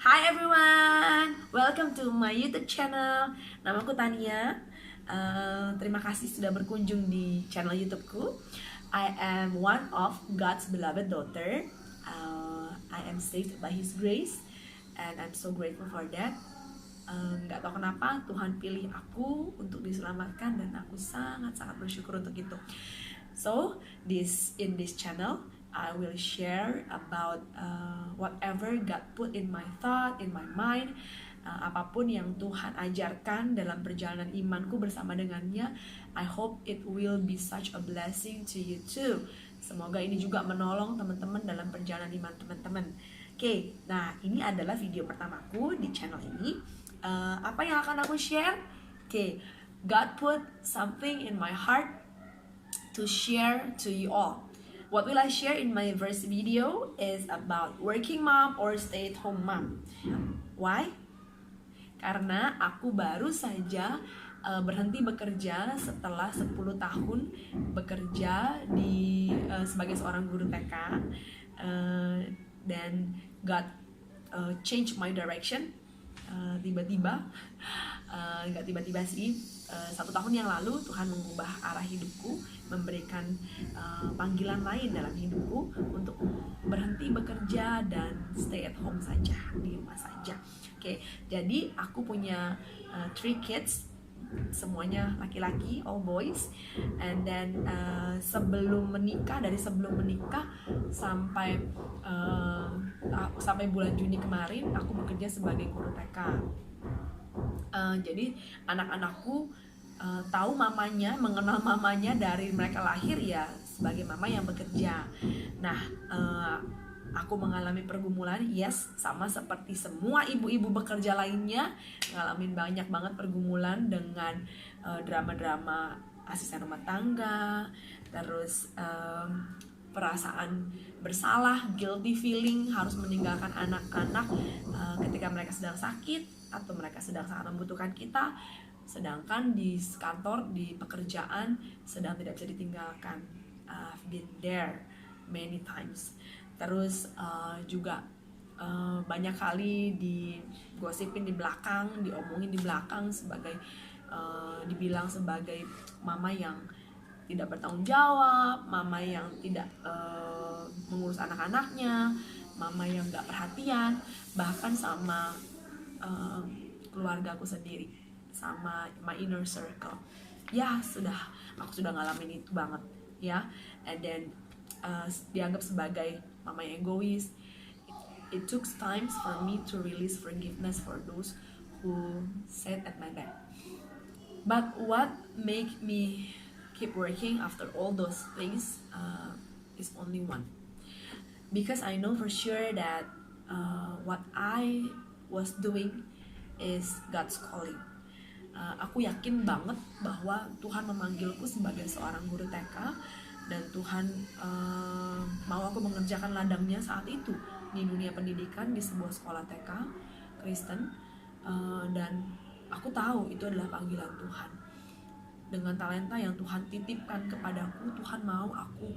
Hi everyone, welcome to my YouTube channel. Namaku Tania. Terima kasih sudah berkunjung di channel YouTubeku. I am one of God's beloved daughter. I am saved by His grace, and I'm so grateful for that. Nggak tahu kenapa Tuhan pilih aku untuk diselamatkan, dan aku sangat-sangat bersyukur untuk itu. So, in this channel, I will share about whatever God put in my thought, in my mind, apapun yang Tuhan ajarkan dalam perjalanan imanku bersama dengannya. I hope it will be such a blessing to you too. Semoga ini juga menolong teman-teman dalam perjalanan iman teman-teman. Oke, nah ini adalah video pertamaku di channel ini. Apa yang akan aku share? Oke, God put something in my heart to share to you all. What will I share in my first video is about working mom or stay-at-home mom. Why? Karena aku baru saja berhenti bekerja setelah 10 tahun bekerja sebagai seorang guru TK, dan God change my direction. Tiba-tiba, nggak tiba-tiba sih, 1 tahun yang lalu Tuhan mengubah arah hidupku, memberikan panggilan lain dalam hidupku untuk berhenti bekerja dan stay at home saja, di rumah saja. Oke, jadi aku punya 3 kids, semuanya laki-laki, all boys. And then sebelum menikah sampai bulan Juni kemarin aku bekerja sebagai guru TK. Jadi anak-anakku tahu mamanya, mengenal mamanya dari mereka lahir ya sebagai mama yang bekerja. Nah, aku mengalami pergumulan, yes, sama seperti semua ibu-ibu bekerja lainnya, ngalamin banyak banget pergumulan dengan drama-drama asisten rumah tangga, terus perasaan bersalah, guilty feeling, harus meninggalkan anak-anak ketika mereka sedang sakit atau mereka sedang sangat membutuhkan kita, sedangkan di kantor, di pekerjaan sedang tidak bisa ditinggalkan. I've been there many times. Terus juga banyak kali digosipin di belakang, diomongin di belakang sebagai dibilang sebagai mama yang tidak bertanggung jawab, mama yang tidak mengurus anak-anaknya, mama yang gak perhatian, bahkan sama keluarga aku sendiri, sama my inner circle. Ya aku sudah ngalamin itu banget ya. And then dianggap sebagai mama yang egois. It took times for me to release forgiveness for those who said at my back. But what make me keep working after all those things is only one. Because I know for sure that what I was doing is God's calling. Aku yakin banget bahwa Tuhan memanggilku sebagai seorang guru TK, dan Tuhan mau aku mengerjakan ladangnya saat itu di dunia pendidikan di sebuah sekolah TK Kristen, dan aku tahu itu adalah panggilan Tuhan. Dengan talenta yang Tuhan titipkan kepadaku, Tuhan mau aku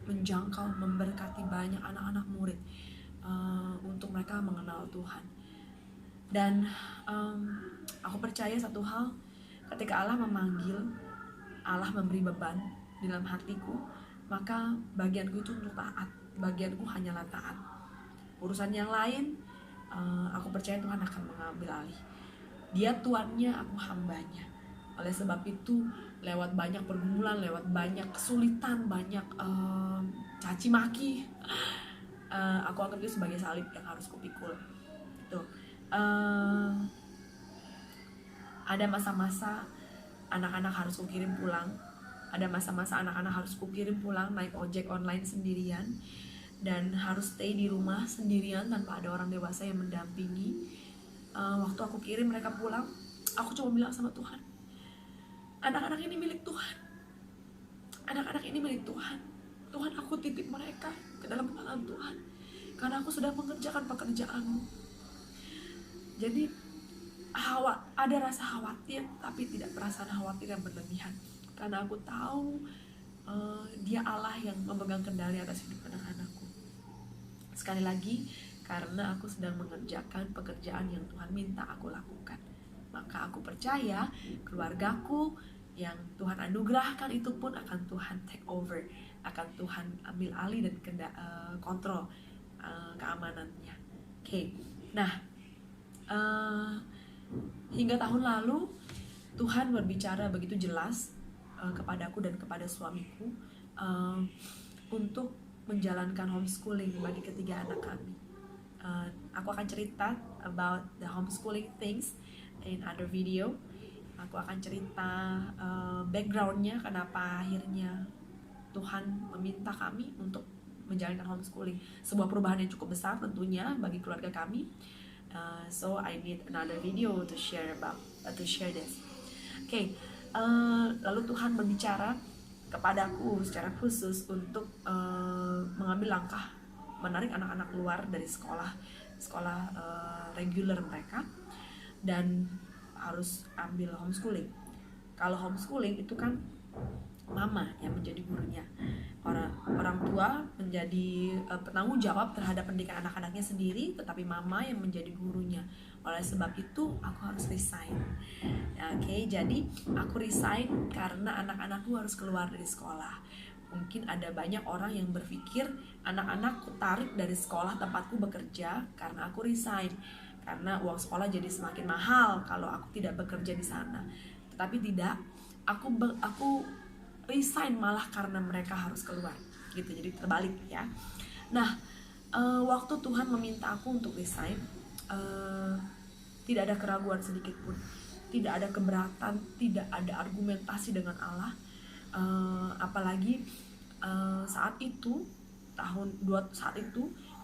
menjangkau, memberkati banyak anak-anak murid untuk mereka mengenal Tuhan. Dan aku percaya satu hal, ketika Allah memanggil, Allah memberi beban di dalam hatiku, maka bagianku itu untuk taat, bagianku hanyalah taat. Urusan yang lain, aku percaya Tuhan akan mengambil alih. Dia tuannya, aku hambanya. Oleh sebab itu, lewat banyak pergumulan, lewat banyak kesulitan, banyak caci maki, aku anggap itu sebagai salib yang harus kupikul. Tuh. Ada masa-masa anak-anak harus kukirim pulang, ada masa-masa anak-anak harus kukirim pulang naik ojek online sendirian, dan harus stay di rumah sendirian tanpa ada orang dewasa yang mendampingi. Waktu aku kirim mereka pulang, aku cuma bilang sama Tuhan, anak-anak ini milik Tuhan, anak-anak ini milik Tuhan. Tuhan, aku titip mereka ke dalam tangan Tuhan, karena aku sudah mengerjakan pekerjaan-Mu. Jadi ada rasa khawatir, tapi tidak perasaan khawatir yang berlebihan, karena aku tahu Dia Allah yang memegang kendali atas hidup anak-anakku. Sekali lagi, karena aku sedang mengerjakan pekerjaan yang Tuhan minta aku lakukan. Maka aku percaya keluargaku yang Tuhan anugerahkan itu pun akan Tuhan take over, akan Tuhan ambil alih dan kontrol keamanannya. Oke. Nah, hingga tahun lalu Tuhan berbicara begitu jelas kepadaku dan kepada suamiku untuk menjalankan homeschooling bagi ketiga anak kami. Aku akan cerita about the homeschooling things in other video. Aku akan cerita backgroundnya, kenapa akhirnya Tuhan meminta kami untuk menjalankan homeschooling. Sebuah perubahan yang cukup besar tentunya bagi keluarga kami. So I need another video to share this. Okay. Lalu Tuhan berbicara kepadaku secara khusus untuk mengambil langkah menarik anak-anak keluar dari sekolah reguler mereka dan harus ambil homeschooling. Kalau homeschooling itu kan mama yang menjadi gurunya, orang tua menjadi penanggung jawab terhadap pendidikan anak-anaknya sendiri, tetapi mama yang menjadi gurunya. Oleh sebab itu aku harus resign. Oke, jadi aku resign karena anak-anakku harus keluar dari sekolah. Mungkin ada banyak orang yang berpikir anak-anakku tarik dari sekolah tempatku bekerja karena aku resign, karena uang sekolah jadi semakin mahal kalau aku tidak bekerja di sana. Tetapi tidak, aku resign malah karena mereka harus keluar gitu. Jadi terbalik ya. Nah, waktu Tuhan meminta aku untuk resign, tidak ada keraguan sedikit pun, tidak ada keberatan, tidak ada argumentasi dengan Allah. Apalagi saat itu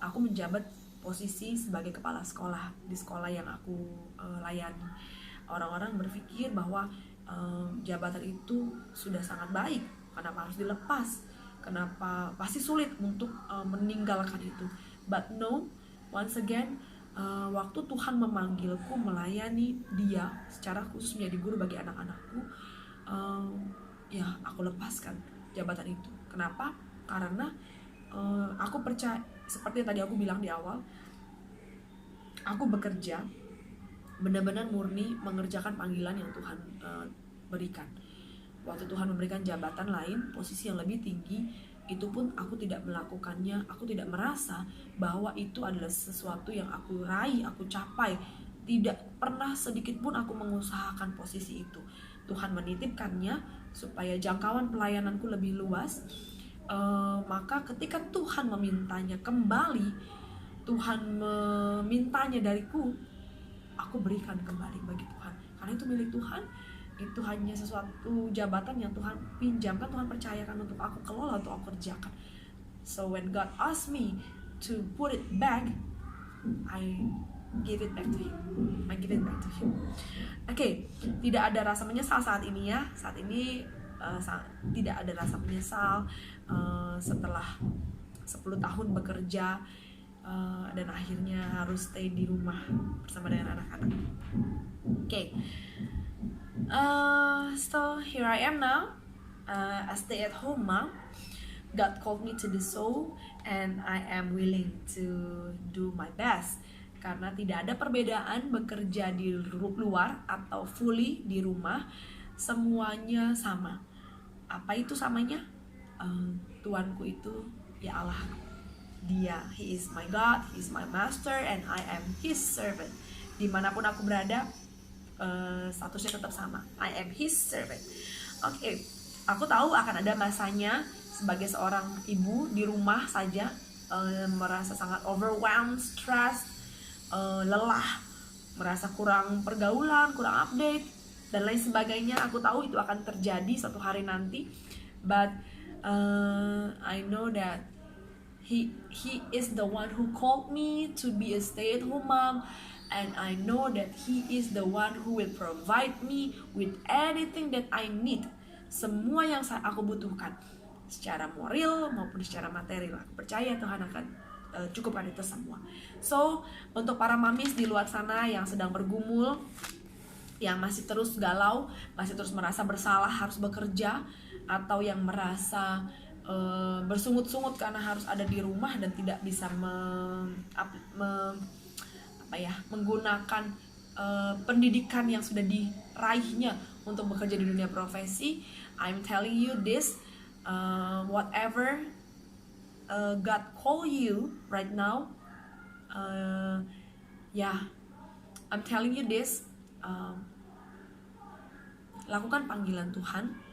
aku menjabat posisi sebagai kepala sekolah di sekolah yang aku layani. Orang-orang berpikir bahwa jabatan itu sudah sangat baik, kenapa harus dilepas, kenapa pasti sulit untuk meninggalkan itu. But no, once again, waktu Tuhan memanggilku melayani Dia secara khusus menjadi guru bagi anak-anakku, ya aku lepaskan jabatan itu. Kenapa? Karena aku percaya, seperti yang tadi aku bilang di awal, aku bekerja benar-benar murni mengerjakan panggilan yang Tuhan berikan. Waktu Tuhan memberikan jabatan lain, posisi yang lebih tinggi, itu pun aku tidak melakukannya. Aku tidak merasa bahwa itu adalah sesuatu yang aku raih, aku capai. Tidak pernah sedikit pun aku mengusahakan posisi itu. Tuhan menitipkannya supaya jangkauan pelayananku lebih luas. Maka ketika Tuhan memintanya kembali, Tuhan memintanya dariku, aku berikan kembali bagi Tuhan. Karena itu milik Tuhan. Itu hanya sesuatu jabatan yang Tuhan pinjamkan, Tuhan percayakan untuk aku kelola, untuk aku kerjakan. So when God asked me to put it back, I give it back to Him. Okay, tidak ada rasa menyesal saat ini ya. Saat ini tidak ada rasa menyesal setelah 10 tahun bekerja dan akhirnya harus stay di rumah bersama dengan anak-anak. Okay. So here I am now, a stay-at-home mom. God called me to do so, and I am willing to do my best. Karena tidak ada perbedaan bekerja di luar atau fully di rumah, semuanya sama. Apa itu samanya? Tuanku itu ya Allah. Dia, He is my God, He is my master, and I am His servant. Dimanapun aku berada, statusnya tetap sama. I am His servant. Oke, aku tahu akan ada masanya sebagai seorang ibu di rumah saja merasa sangat overwhelmed, stressed, lelah, merasa kurang pergaulan, kurang update dan lain sebagainya. Aku tahu itu akan terjadi suatu hari nanti. But I know that He is the one who called me to be a stay-at-home mom, and I know that He is the one who will provide me with anything that I need. Semua yang aku butuhkan, secara moral maupun secara material. Aku percaya Tuhan akan cukupkan itu semua. So, untuk para mamis di luar sana yang sedang bergumul, yang masih terus galau, masih terus merasa bersalah harus bekerja, atau yang merasa bersungut-sungut karena harus ada di rumah dan tidak bisa menggunakan pendidikan yang sudah diraihnya untuk bekerja di dunia profesi. I'm telling you this, whatever God call you right now, I'm telling you this, lakukan panggilan Tuhan.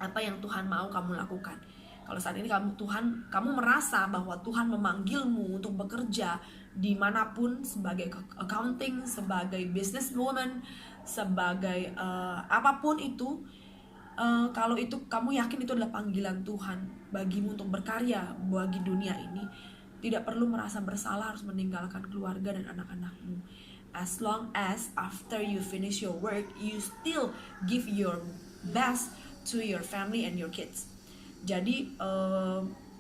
Apa yang Tuhan mau kamu lakukan. Kalau saat ini kamu merasa bahwa Tuhan memanggilmu untuk bekerja dimanapun, sebagai accounting, sebagai businesswoman, sebagai apapun itu, kalau itu kamu yakin itu adalah panggilan Tuhan bagimu untuk berkarya bagi dunia ini, tidak perlu merasa bersalah harus meninggalkan keluarga dan anak-anakmu. As long as after you finish your work, you still give your best to your family and your kids. Jadi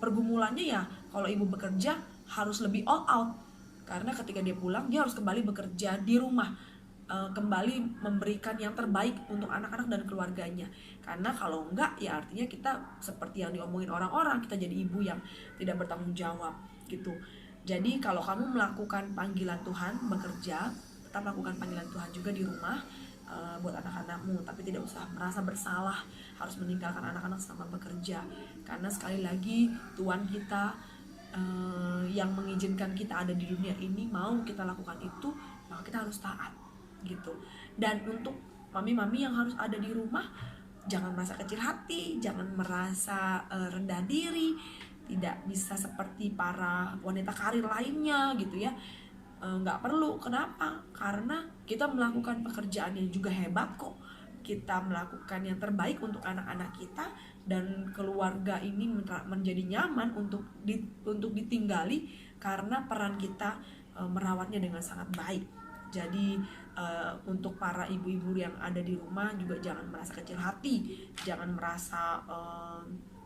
pergumulannya ya, kalau ibu bekerja harus lebih all out, karena ketika dia pulang dia harus kembali bekerja di rumah, kembali memberikan yang terbaik untuk anak-anak dan keluarganya. Karena kalau enggak ya artinya kita seperti yang diomongin orang-orang, kita jadi ibu yang tidak bertanggung jawab gitu. Jadi kalau kamu melakukan panggilan Tuhan bekerja, tetap lakukan panggilan Tuhan juga di rumah buat anak-anakmu, tapi tidak usah merasa bersalah harus meninggalkan anak-anak sama bekerja. Karena sekali lagi Tuhan kita yang mengizinkan kita ada di dunia ini mau kita lakukan itu, maka kita harus taat gitu. Dan untuk mami-mami yang harus ada di rumah, jangan merasa kecil hati, jangan merasa rendah diri, tidak bisa seperti para wanita karir lainnya gitu ya. Nggak perlu. Kenapa? Karena kita melakukan pekerjaan yang juga hebat kok. Kita melakukan yang terbaik untuk anak-anak kita, dan keluarga ini menjadi nyaman untuk ditinggali karena peran kita merawatnya dengan sangat baik. Jadi untuk para ibu-ibu yang ada di rumah juga jangan merasa kecil hati, jangan merasa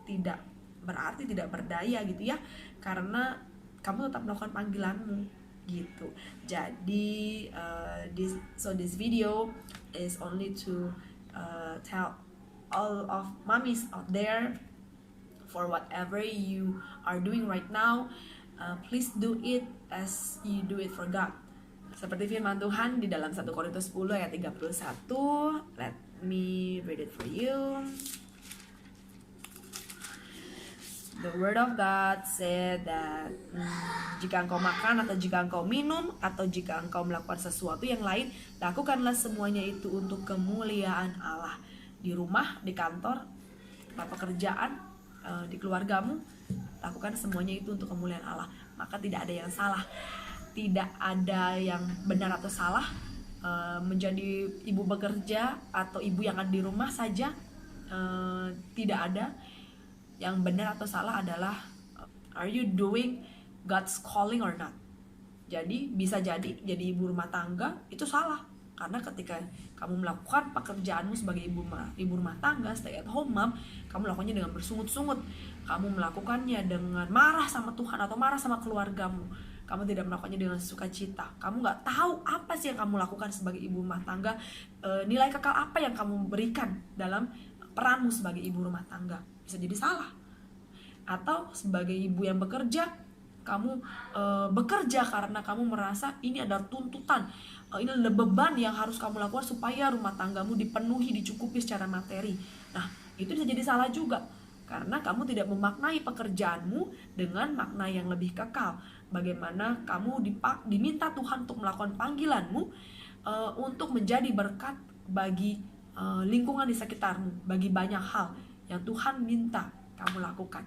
tidak berarti, tidak berdaya gitu ya, karena kamu tetap melakukan panggilanmu gitu. Jadi this video is only to tell all of mommies out there, for whatever you are doing right now, please do it as you do it for God. Seperti firman Tuhan di dalam 1 Korintus 10 ayat 31. Let me read it for you. The word of God said that jika engkau makan atau jika engkau minum atau jika engkau melakukan sesuatu yang lain, lakukanlah semuanya itu untuk kemuliaan Allah. Di rumah, di kantor, tempat pekerjaan, di keluargamu, lakukan semuanya itu untuk kemuliaan Allah. Maka tidak ada yang salah, tidak ada yang benar atau salah. Menjadi ibu bekerja atau ibu yang ada di rumah saja, tidak ada. Yang benar atau salah adalah are you doing God's calling or not. Jadi bisa jadi ibu rumah tangga itu salah, karena ketika kamu melakukan pekerjaanmu sebagai ibu rumah tangga, stay at home mom, kamu melakukannya dengan bersungut-sungut, kamu melakukannya dengan marah sama Tuhan atau marah sama keluargamu, kamu tidak melakukannya dengan sukacita, kamu nggak tahu apa sih yang kamu lakukan sebagai ibu rumah tangga, nilai kekal apa yang kamu berikan dalam peranmu sebagai ibu rumah tangga, bisa jadi salah. Atau sebagai ibu yang bekerja, kamu bekerja karena kamu merasa ini adalah tuntutan, ini adalah beban yang harus kamu lakukan supaya rumah tanggamu dipenuhi, dicukupi secara materi. Nah, itu bisa jadi salah juga, karena kamu tidak memaknai pekerjaanmu dengan makna yang lebih kekal. Bagaimana kamu diminta Tuhan untuk melakukan panggilanmu untuk menjadi berkat bagi lingkungan di sekitarmu, bagi banyak hal yang Tuhan minta kamu lakukan.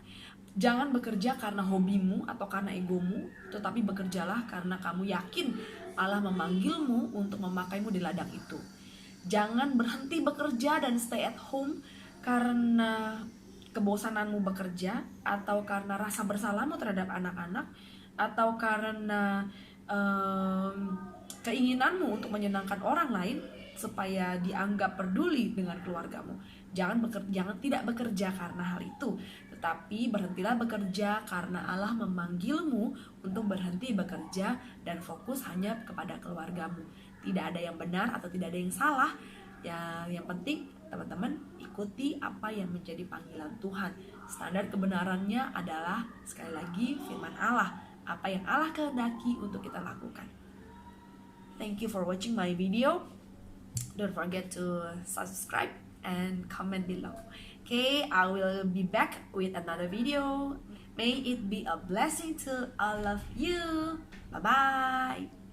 Jangan bekerja karena hobimu atau karena egomu, tetapi bekerjalah karena kamu yakin Allah memanggilmu untuk memakaimu di ladang itu. Jangan berhenti bekerja dan stay at home karena kebosananmu bekerja, atau karena rasa bersalahmu terhadap anak-anak, atau karena keinginanmu untuk menyenangkan orang lain supaya dianggap peduli dengan keluargamu. Jangan tidak bekerja karena hal itu, tetapi berhentilah bekerja karena Allah memanggilmu untuk berhenti bekerja dan fokus hanya kepada keluargamu. Tidak ada yang benar atau tidak ada yang salah. Yang penting teman-teman ikuti apa yang menjadi panggilan Tuhan. Standar kebenarannya adalah, sekali lagi, firman Allah. Apa yang Allah kehendaki untuk kita lakukan. Thank you for watching my video. Don't forget to subscribe and comment below. Okay, I will be back with another video. May it be a blessing to all of you. Bye-bye.